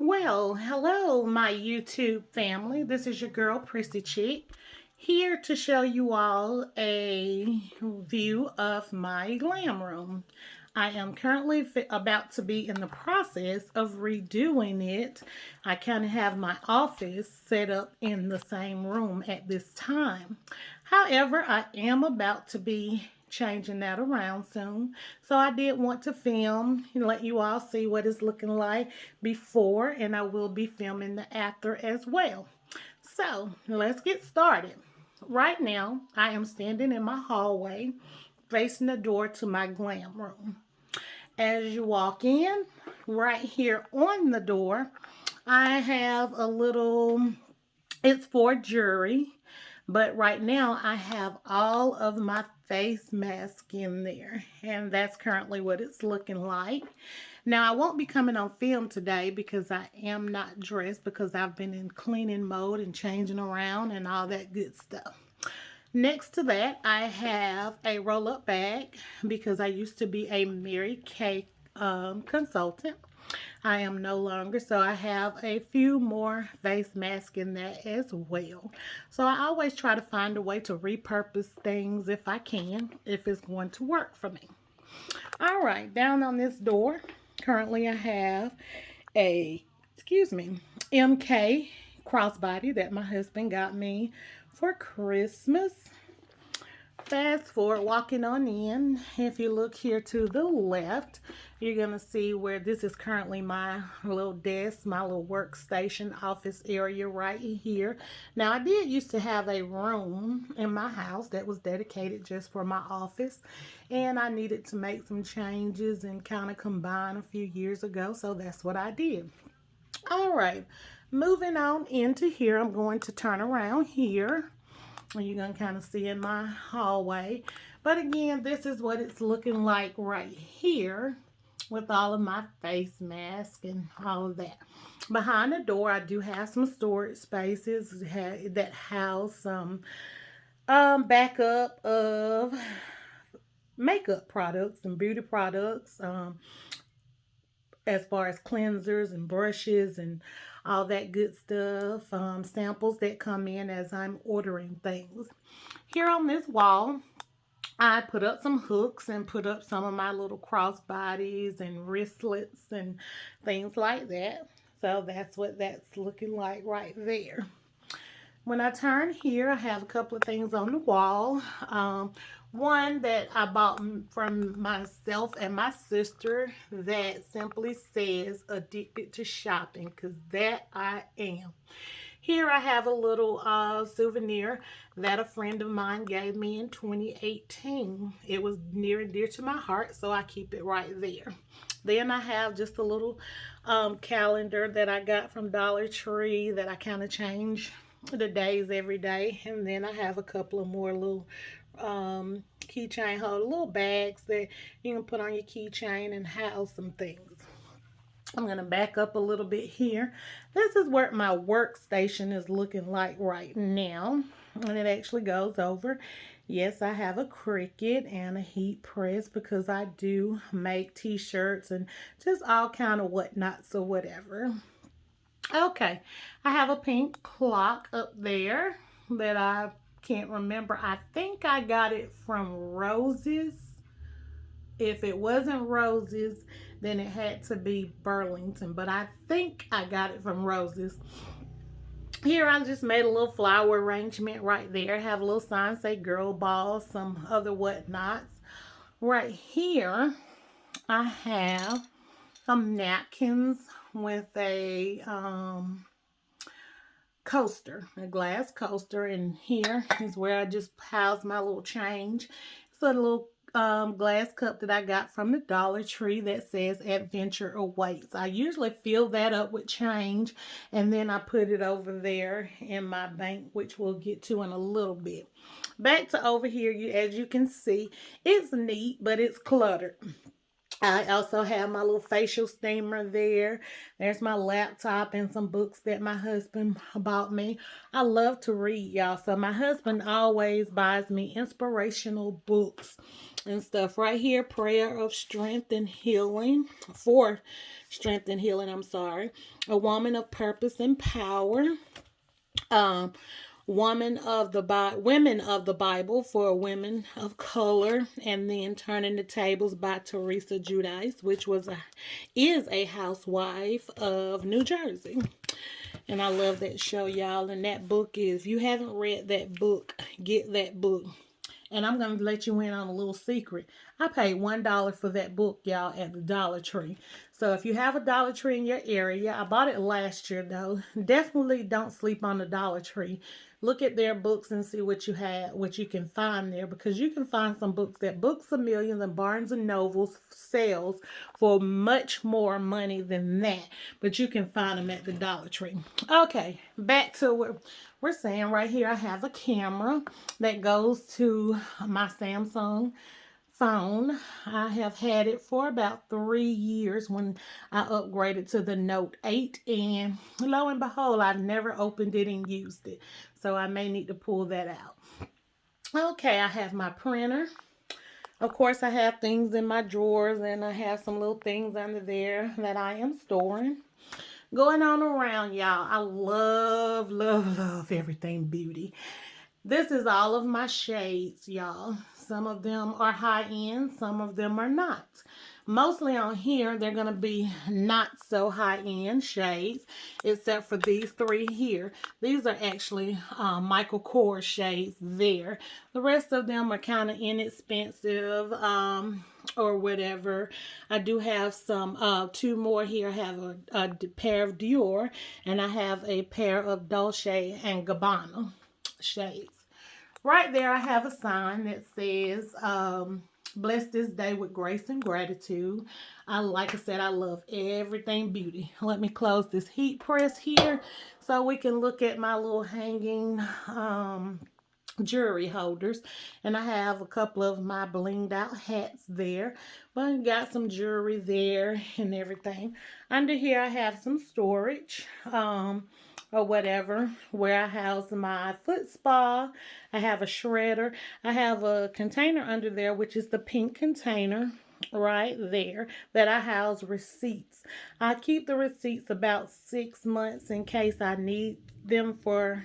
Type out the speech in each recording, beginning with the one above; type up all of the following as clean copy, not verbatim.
Well, hello, my YouTube family. This is your girl, Prissy Chick, here to show you all a view of my glam room. I am currently about to be in the process of redoing it. I kind of have my office set up in the same room at this time. However, I am about to be changing that around soon. So I did want to film and let you all see what it's looking like before, and I will be filming the after as well. So let's get started. Right now, I am standing in my hallway facing the door to my glam room. As you walk in, right here on the door, I have a little, it's for jewelry, but right now I have all of my face mask in there, and that's currently what it's looking like. Now, I won't be coming on film today because I am not dressed because I've been in cleaning mode and changing around and all that good stuff. Next to that, I have a roll-up bag because I used to be a Mary Kay consultant. I am no longer, so I have a few more face masks in there as well. So I always try to find a way to repurpose things if I can, if it's going to work for me. All right, down on this door, currently I have a, MK crossbody that my husband got me for Christmas. Fast forward, walking on in. If you look here to the left, you're going to see where this is currently my little desk, my little workstation office area right here. Now, I did used to have a room in my house that was dedicated just for my office, and I needed to make some changes and kind of combine a few years ago, so that's what I did. All right, moving on into here, I'm going to turn around here. You're going to kind of see in my hallway. But again, this is what it's looking like right here with all of my face masks and all of that. Behind the door, I do have some storage spaces that house some backup of makeup products and beauty products, as far as cleansers and brushes and all that good stuff, samples that come in as I'm ordering things. Here on this wall, I put up some hooks and put up some of my little crossbodies and wristlets and things like that. So that's what that's looking like right there. When I turn here, I have a couple of things on the wall. One that I bought from myself and my sister that simply says addicted to shopping, because that I am. Here I have a little souvenir that a friend of mine gave me in 2018. It was near and dear to my heart, so I keep it right there. Then I have just a little calendar that I got from Dollar Tree that I kind of change the days every day. And then I have a couple of more little keychain holder, little bags that you can put on your keychain and house some things. I'm going to back up a little bit here. This is what my workstation is looking like right now. And it actually goes over. Yes, I have a Cricut and a heat press because I do make t-shirts and just all kind of whatnots or whatever. Okay, I have a pink clock up there that I can't remember. I think I got it from Roses. If it wasn't Roses, then it had to be Burlington, but I think I got it from Roses. Here I just made a little flower arrangement right there. Have a little sign say girl boss, some other whatnots. Right here, I have some napkins with a coaster, a glass coaster, and here is where I just house my little change. It's a little glass cup that I got from the Dollar Tree that says adventure awaits. I usually fill that up with change and then I put it over there in my bank, which we'll get to in a little bit. Back to over here, as you can see, it's neat, but it's cluttered. I also have my little facial steamer there. There's my laptop and some books that my husband bought me. I love to read, y'all. So my husband always buys me inspirational books and stuff. Right here, Prayer of Strength and Healing. For Strength and Healing, I'm sorry. A Woman of Purpose and Power. Um, Women of the Bible for Women of Color, and then Turning the Tables by Teresa Giudice, which is a housewife of New Jersey. And I love that show, y'all. And that book is, if you haven't read that book, get that book. And I'm going to let you in on a little secret. I paid $1 for that book, y'all, at the Dollar Tree. So if you have a Dollar Tree in your area, I bought it last year, though. Definitely don't sleep on the Dollar Tree. Look at their books and see what you can find there, because you can find some books that Books A Million and Barnes and Nobles sells for much more money than that. But you can find them at the Dollar Tree. Okay, back to what we're saying right here. I have a camera that goes to my Samsung phone. I have had it for about 3 years when I upgraded to the Note 8, and lo and behold, I've never opened it and used it. So I may need to pull that out. Okay, I have my printer. Of course, I have things in my drawers, and I have some little things under there that I am storing. Going on around, y'all, I love, love, love everything beauty. This is all of my shades, y'all. Some of them are high end, some of them are not. Mostly on here, they're going to be not so high end shades, except for these three here. These are actually Michael Kors shades there. The rest of them are kind of inexpensive or whatever. I do have some, two more here. I have a pair of Dior, and I have a pair of Dolce & Gabbana shades. Right there, I have a sign that says, bless this day with grace and gratitude. Like I said, I love everything beauty. Let me close this heat press here so we can look at my little hanging jewelry holders. And I have a couple of my blinged out hats there, but I got some jewelry there and everything. Under here, I have some storage. Or whatever, where I house my foot spa. I have a shredder. I have a container under there, which is the pink container right there, that I house receipts. I keep the receipts about 6 months in case I need them for,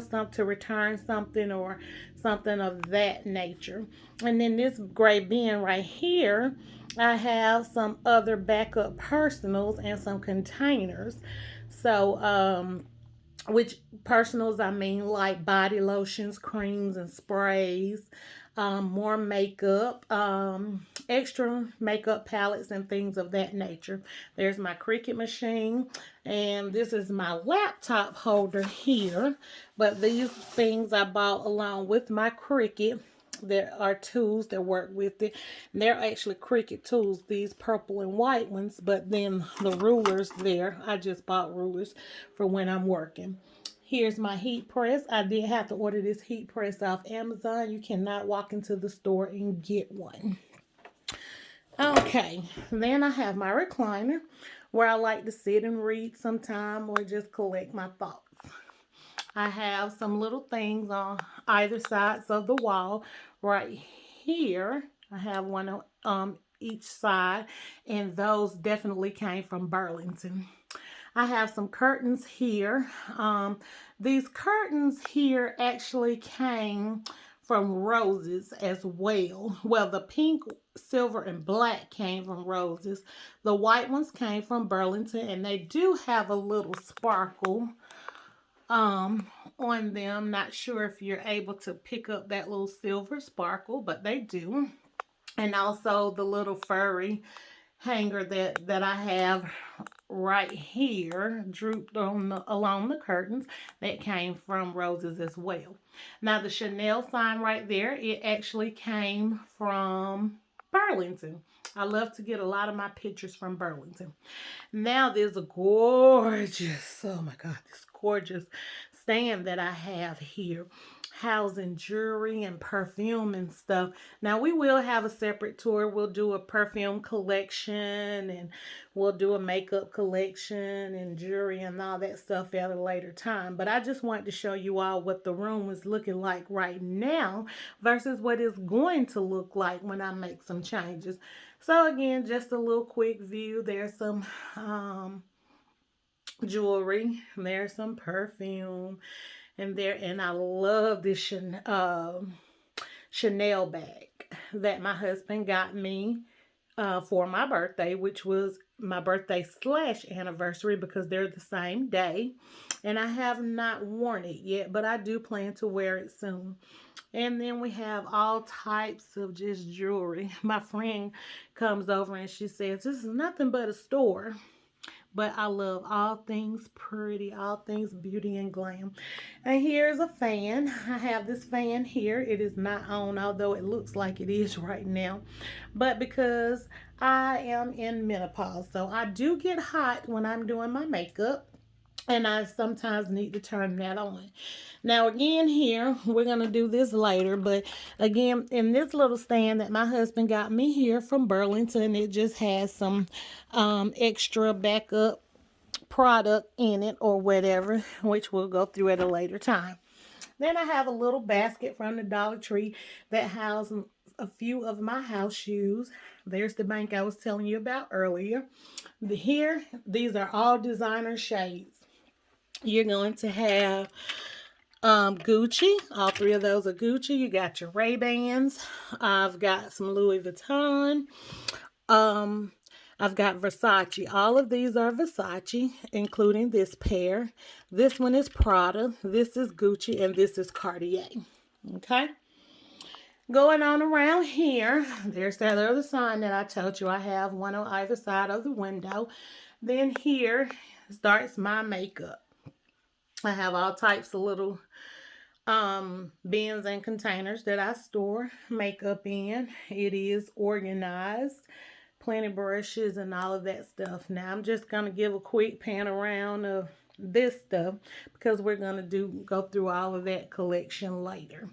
some to return something or something of that nature. And then this gray bin right here, I have some other backup personals and some containers. So, which personals, I mean, like body lotions, creams, and sprays, more makeup, extra makeup palettes and things of that nature. There's my Cricut machine, and this is my laptop holder here. But these things I bought along with my Cricut. There are tools that work with it. They're actually Cricut tools, these purple and white ones. But then the rulers there, I just bought rulers for when I'm working. Here's my heat press. I did have to order this heat press off Amazon. You cannot walk into the store and get one. Okay, then I have my recliner where I like to sit and read sometime or just collect my thoughts. I have some little things on either sides of the wall. Right here, I have one on each side, and those definitely came from Burlington. I have some curtains here. These curtains here actually came from Roses as well. Well, the pink, silver, and black came from Roses. The white ones came from Burlington, and they do have a little sparkle on them. Not sure if you're able to pick up that little silver sparkle, but they do. And also the little furry hanger that I have right here drooped along the curtains, that came from Roses as well. Now the Chanel sign right there, it actually came from Burlington. I love to get a lot of my pictures from Burlington. Now there's a gorgeous, oh my God, this gorgeous stand that I have here. housing jewelry and perfume and stuff. Now we will have a separate tour. We'll do a perfume collection and we'll do a makeup collection and jewelry and all that stuff at a later time. But I just wanted to show you all what the room is looking like right now versus what it's going to look like when I make some changes. So again, just a little quick view. There's some jewelry. There's some perfume. And I love this Chanel bag that my husband got me for my birthday, which was my birthday / anniversary because they're the same day. And I have not worn it yet, but I do plan to wear it soon. And then we have all types of just jewelry. My friend comes over and she says, this is nothing but a store. But I love all things pretty, all things beauty and glam. And here's a fan. I have this fan here. It is not on, although it looks like it is right now. But because I am in menopause, so I do get hot when I'm doing my makeup. And I sometimes need to turn that on. Now again here, we're going to do this later. But again, in this little stand that my husband got me here from Burlington, it just has some extra backup product in it or whatever, which we'll go through at a later time. Then I have a little basket from the Dollar Tree that houses a few of my house shoes. There's the bank I was telling you about earlier. Here, these are all designer shades. You're going to have Gucci. All three of those are Gucci. You got your Ray-Bans. I've got some Louis Vuitton. I've got Versace. All of these are Versace, including this pair. This one is Prada. This is Gucci. And this is Cartier. Okay. Going on around here, there's that other sign that I told you I have, one on either side of the window. Then here starts my makeup. I have all types of little bins and containers that I store makeup in. It is organized. Plenty of brushes and all of that stuff. Now I'm just going to give a quick pan around of this stuff because we're going to go through all of that collection later.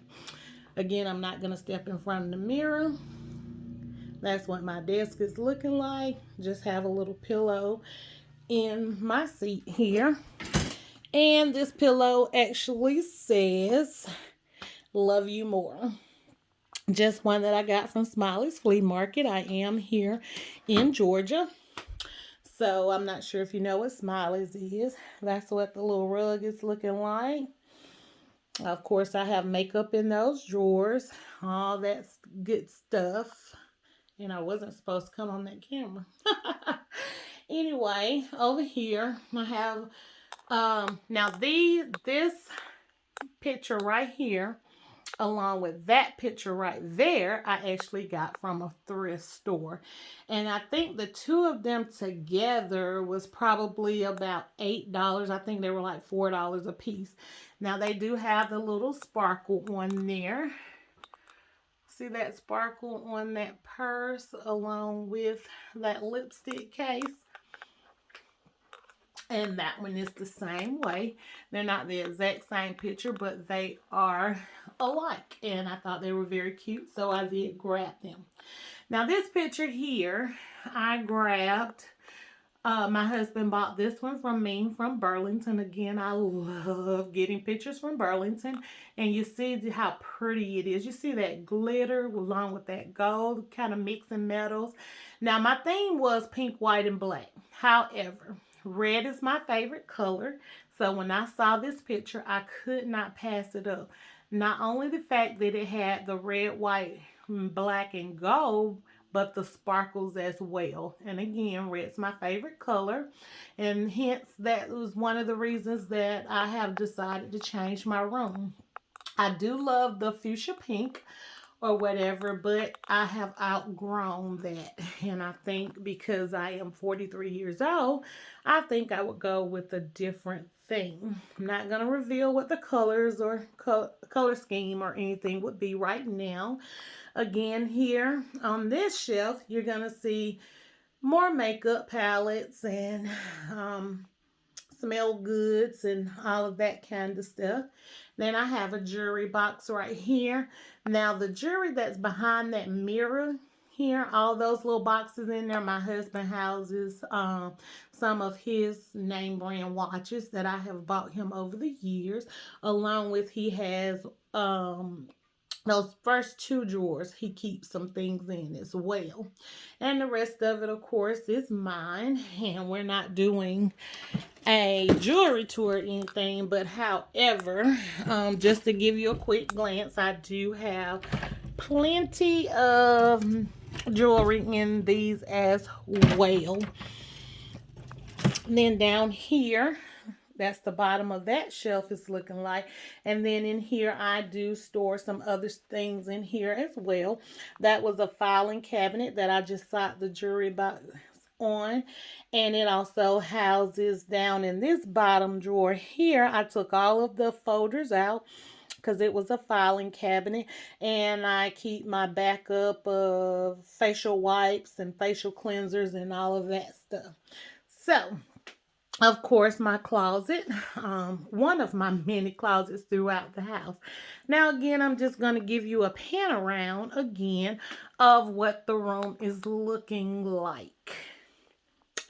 Again, I'm not going to step in front of the mirror. That's what my desk is looking like. Just have a little pillow in my seat here. And this pillow actually says, love you more. Just one that I got from Smiley's Flea Market. I am here in Georgia. So I'm not sure if you know what Smiley's is. That's what the little rug is looking like. Of course, I have makeup in those drawers. All that good stuff. And I wasn't supposed to come on that camera. Anyway, over here I have now this picture right here, along with that picture right there, I actually got from a thrift store. And I think the two of them together was probably about $8. I think they were like $4 a piece. Now they do have the little sparkle one there. See that sparkle on that purse along with that lipstick case? And that one is the same way. They're not the exact same picture, but they are alike. And I thought they were very cute, so I did grab them. Now this picture here, I grabbed. My husband bought this one from me from Burlington. Again, I love getting pictures from Burlington. And you see how pretty it is. You see that glitter along with that gold, kind of mixing metals. Now my theme was pink, white, and black. However, red is my favorite color. So when I saw this picture, I could not pass it up. Not only the fact that it had the red, white, black, and gold, but the sparkles as well. And again, red's my favorite color. And hence, that was one of the reasons that I have decided to change my room. I do love the fuchsia pink or whatever, but I have outgrown that. And I think because I am 43 years old, I think I would go with a different thing. I'm not going to reveal what the colors or color scheme or anything would be right now. Again, here on this shelf, you're going to see more makeup palettes and smell goods and all of that kind of stuff. Then I have a jewelry box right here. Now the jewelry that's behind that mirror here, all those little boxes in there, my husband houses some of his name brand watches that I have bought him over the years, along with he has those first two drawers, he keeps some things in as well. And the rest of it, of course, is mine. And we're not doing a jewelry tour or anything. But however, just to give you a quick glance, I do have plenty of jewelry in these as well. And then down here, that's the bottom of that shelf is looking like. And then in here, I do store some other things in here as well. That was a filing cabinet that I just set the jewelry box on. And it also houses down in this bottom drawer here. I took all of the folders out because it was a filing cabinet. And I keep my backup of facial wipes and facial cleansers and all of that stuff. So, of course, my closet, one of my many closets throughout the house. Now, again, I'm just going to give you a pan around again of what the room is looking like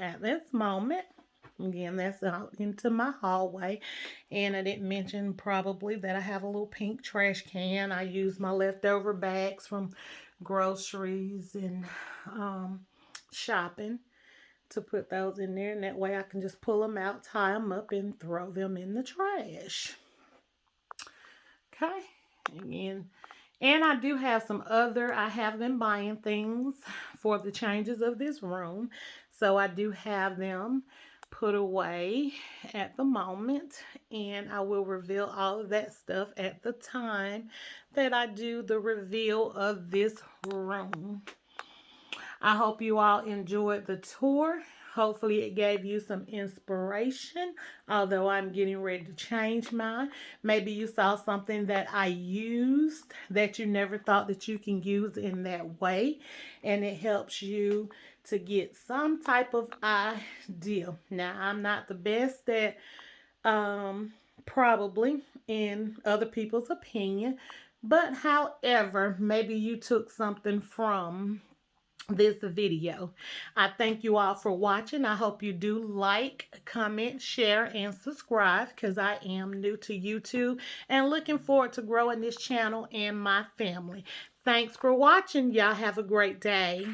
at this moment. Again, that's out into my hallway. And I didn't mention probably that I have a little pink trash can. I use my leftover bags from groceries and shopping to put those in there, and that way I can just pull them out, tie them up, and throw them in the trash. Okay, again, and I do have some other, I have been buying things for the changes of this room, so I do have them put away at the moment, and I will reveal all of that stuff at the time that I do the reveal of this room. I hope you all enjoyed the tour. Hopefully it gave you some inspiration, although I'm getting ready to change mine. Maybe you saw something that I used that you never thought that you can use in that way, and it helps you to get some type of idea. Now, I'm not the best at probably in other people's opinion, but however, maybe you took something from this video. I thank you all for watching. I hope you do like, comment, share, and subscribe because I am new to YouTube and looking forward to growing this channel and my family. Thanks for watching. Y'all have a great day.